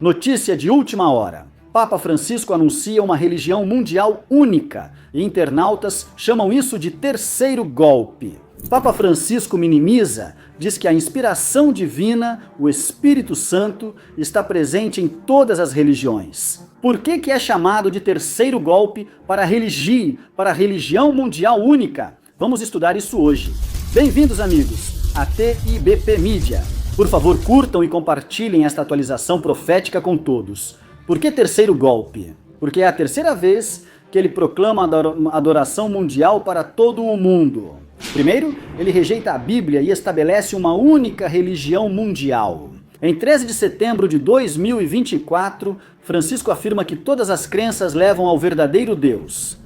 Notícia de última hora. Papa Francisco anuncia uma religião mundial única e internautas chamam isso de terceiro golpe. Papa Francisco minimiza, diz que a inspiração divina, o Espírito Santo, está presente em todas as religiões. Por que é chamado de terceiro golpe para a religião mundial única? Vamos estudar isso hoje. Bem-vindos, amigos, a TIBP Mídia. Por favor, curtam e compartilhem esta atualização profética com todos. Por que terceiro golpe? Porque é a terceira vez que ele proclama a adoração mundial para todo o mundo. Primeiro, ele rejeita a Bíblia e estabelece uma única religião mundial. Em 13 de setembro de 2024, Francisco afirma que todas as crenças levam ao verdadeiro Deus.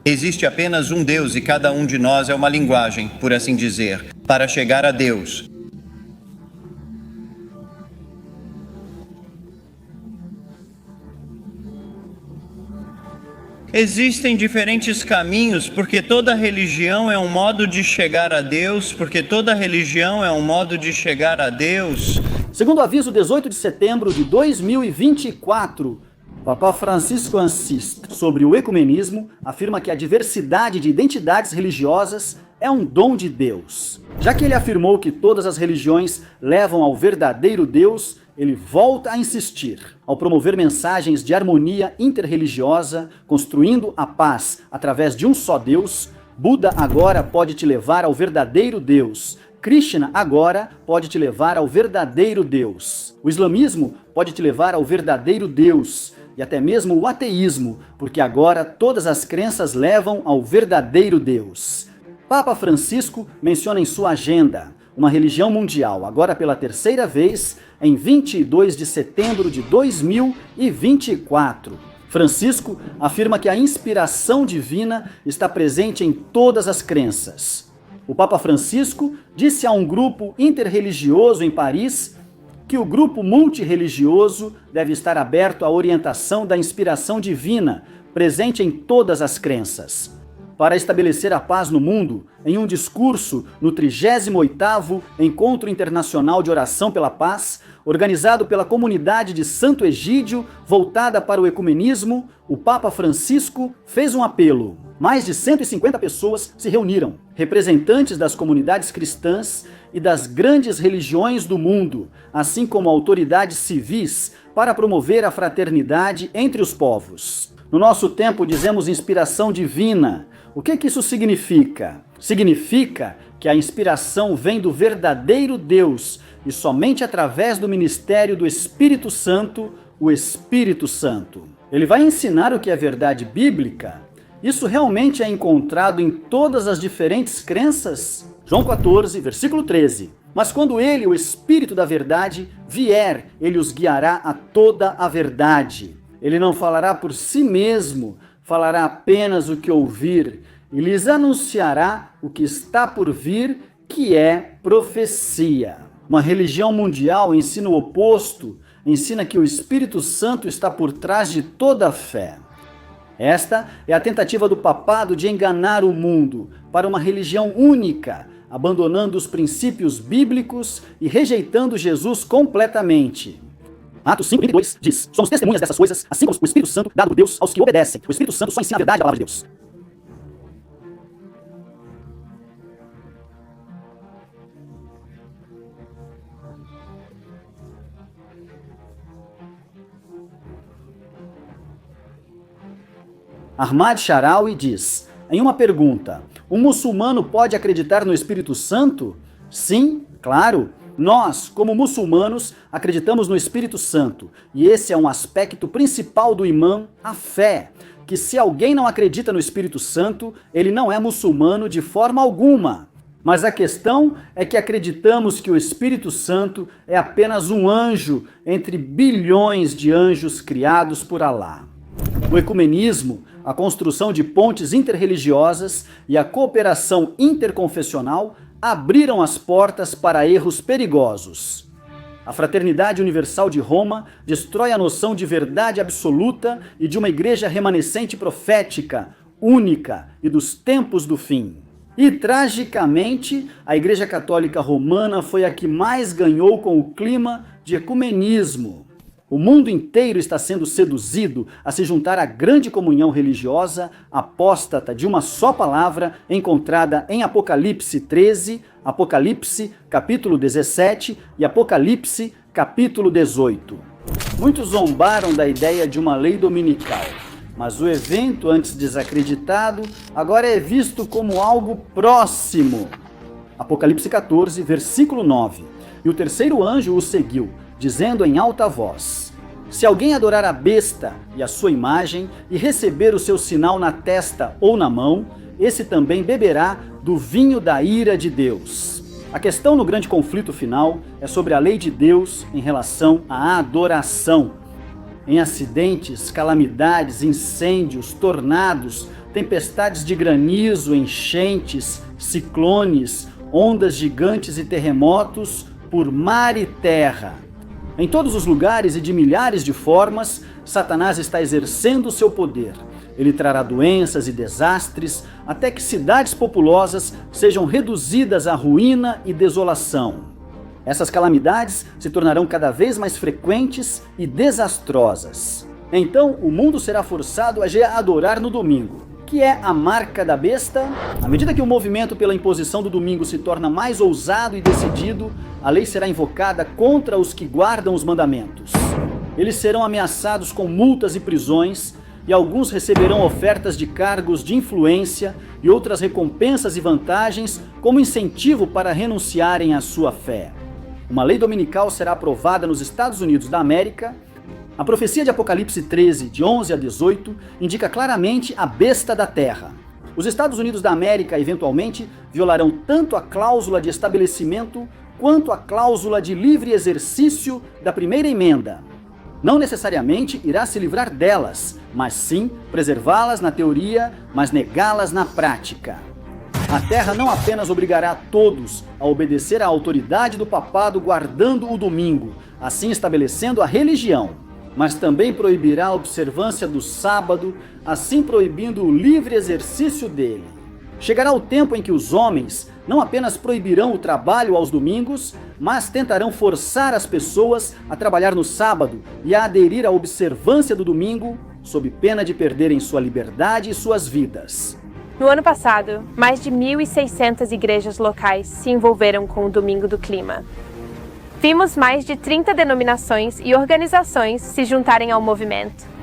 Existe apenas um Deus e cada um de nós é uma linguagem, por assim dizer, para chegar a Deus. Existem diferentes caminhos, porque toda religião é um modo de chegar a Deus, Segundo o aviso 18 de setembro de 2024, Papa Francisco insiste sobre o ecumenismo, afirma que a diversidade de identidades religiosas é um dom de Deus. Já que ele afirmou que todas as religiões levam ao verdadeiro Deus, ele volta a insistir. Ao promover mensagens de harmonia interreligiosa, construindo a paz através de um só Deus, Buda agora pode te levar ao verdadeiro Deus. Krishna agora pode te levar ao verdadeiro Deus. O islamismo pode te levar ao verdadeiro Deus. E até mesmo o ateísmo, porque agora todas as crenças levam ao verdadeiro Deus. Papa Francisco menciona em sua agenda uma religião mundial, agora pela terceira vez, em 22 de setembro de 2024. Francisco afirma que a inspiração divina está presente em todas as crenças. O Papa Francisco disse a um grupo interreligioso em Paris que o grupo multirreligioso deve estar aberto à orientação da inspiração divina, presente em todas as crenças. Para estabelecer a paz no mundo, em um discurso no 38º Encontro Internacional de Oração pela Paz, organizado pela comunidade de Santo Egídio, voltada para o ecumenismo, o Papa Francisco fez um apelo. Mais de 150 pessoas se reuniram, representantes das comunidades cristãs e das grandes religiões do mundo, assim como autoridades civis, para promover a fraternidade entre os povos. No nosso tempo dizemos inspiração divina. O que isso significa? Significa que a inspiração vem do verdadeiro Deus e somente através do ministério do Espírito Santo, o Espírito Santo. Ele vai ensinar o que é verdade bíblica? Isso realmente é encontrado em todas as diferentes crenças? João 14, versículo 13. Mas quando ele, o Espírito da verdade, vier, ele os guiará a toda a verdade. Ele não falará por si mesmo, falará apenas o que ouvir, e lhes anunciará o que está por vir, que é profecia. Uma religião mundial ensina o oposto, ensina que o Espírito Santo está por trás de toda a fé. Esta é a tentativa do papado de enganar o mundo para uma religião única, abandonando os princípios bíblicos e rejeitando Jesus completamente. Atos 5:22 diz: somos testemunhas dessas coisas, assim como o Espírito Santo dado por Deus aos que obedecem. O Espírito Santo só ensina a verdade, a palavra de Deus. Ahmad Sharawi diz, em uma pergunta, um muçulmano pode acreditar no Espírito Santo? Sim, claro. Nós, como muçulmanos, acreditamos no Espírito Santo. E esse é um aspecto principal do imã, a fé. Que se alguém não acredita no Espírito Santo, ele não é muçulmano de forma alguma. Mas a questão é que acreditamos que o Espírito Santo é apenas um anjo entre bilhões de anjos criados por Alá. O ecumenismo, a construção de pontes interreligiosas e a cooperação interconfessional abriram as portas para erros perigosos. A Fraternidade Universal de Roma destrói a noção de verdade absoluta e de uma igreja remanescente profética, única e dos tempos do fim. E, tragicamente, a Igreja Católica Romana foi a que mais ganhou com o clima de ecumenismo. O mundo inteiro está sendo seduzido a se juntar à grande comunhão religiosa apóstata de uma só palavra encontrada em Apocalipse 13, Apocalipse capítulo 17 e Apocalipse capítulo 18. Muitos zombaram da ideia de uma lei dominical, mas o evento, antes desacreditado, agora é visto como algo próximo. Apocalipse 14, versículo 9. E o terceiro anjo o seguiu, dizendo em alta voz: se alguém adorar a besta e a sua imagem e receber o seu sinal na testa ou na mão, esse também beberá do vinho da ira de Deus. A questão no grande conflito final é sobre a lei de Deus em relação à adoração. Em acidentes, calamidades, incêndios, tornados, tempestades de granizo, enchentes, ciclones, ondas gigantes e terremotos por mar e terra. Em todos os lugares e de milhares de formas, Satanás está exercendo seu poder. Ele trará doenças e desastres, até que cidades populosas sejam reduzidas à ruína e desolação. Essas calamidades se tornarão cada vez mais frequentes e desastrosas. Então, o mundo será forçado a adorar no domingo, que é a marca da besta. À medida que o movimento pela imposição do domingo se torna mais ousado e decidido, a lei será invocada contra os que guardam os mandamentos. Eles serão ameaçados com multas e prisões, e alguns receberão ofertas de cargos de influência e outras recompensas e vantagens como incentivo para renunciarem à sua fé. Uma lei dominical será aprovada nos Estados Unidos da América. A profecia de Apocalipse 13, de 11 a 18, indica claramente a besta da terra. Os Estados Unidos da América, eventualmente, violarão tanto a cláusula de estabelecimento quanto a cláusula de livre exercício da primeira emenda. Não necessariamente irá se livrar delas, mas sim preservá-las na teoria, mas negá-las na prática. A terra não apenas obrigará todos a obedecer à autoridade do papado guardando o domingo, assim estabelecendo a religião, mas também proibirá a observância do sábado, assim proibindo o livre exercício dele. Chegará o tempo em que os homens não apenas proibirão o trabalho aos domingos, mas tentarão forçar as pessoas a trabalhar no sábado e a aderir à observância do domingo, sob pena de perderem sua liberdade e suas vidas. No ano passado, mais de 1.600 igrejas locais se envolveram com o Domingo do Clima. Vimos mais de 30 denominações e organizações se juntarem ao movimento.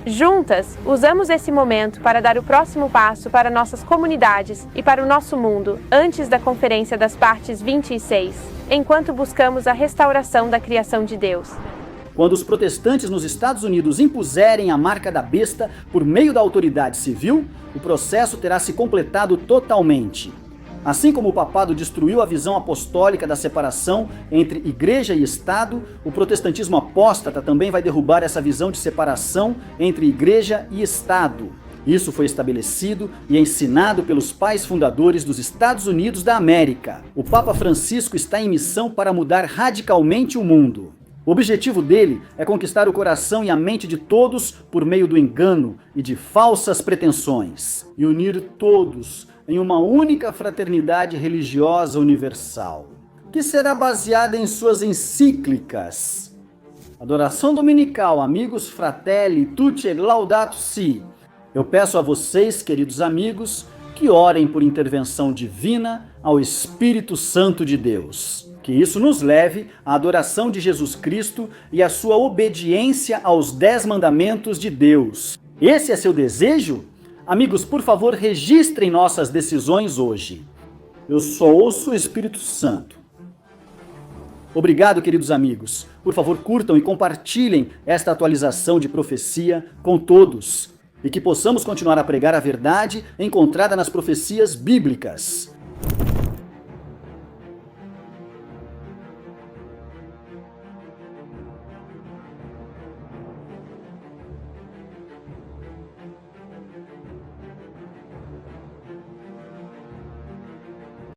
Juntas, usamos esse momento para dar o próximo passo para nossas comunidades e para o nosso mundo antes da Conferência das Partes 26, enquanto buscamos a restauração da criação de Deus. Quando os protestantes nos Estados Unidos impuserem a marca da besta por meio da autoridade civil, o processo terá se completado totalmente. Assim como o papado destruiu a visão apostólica da separação entre igreja e Estado, o protestantismo apóstata também vai derrubar essa visão de separação entre igreja e Estado. Isso foi estabelecido e ensinado pelos pais fundadores dos Estados Unidos da América. O Papa Francisco está em missão para mudar radicalmente o mundo. O objetivo dele é conquistar o coração e a mente de todos por meio do engano e de falsas pretensões, e unir todos em uma única fraternidade religiosa universal, que será baseada em suas encíclicas. Adoração dominical, amigos, fratelli, tutti e laudato si. Eu peço a vocês, queridos amigos, que orem por intervenção divina ao Espírito Santo de Deus. Que isso nos leve à adoração de Jesus Cristo e à sua obediência aos 10 mandamentos de Deus. Esse é seu desejo? Amigos, por favor, registrem nossas decisões hoje. Eu só ouço o Espírito Santo. Obrigado, queridos amigos. Por favor, curtam e compartilhem esta atualização de profecia com todos. E que possamos continuar a pregar a verdade encontrada nas profecias bíblicas.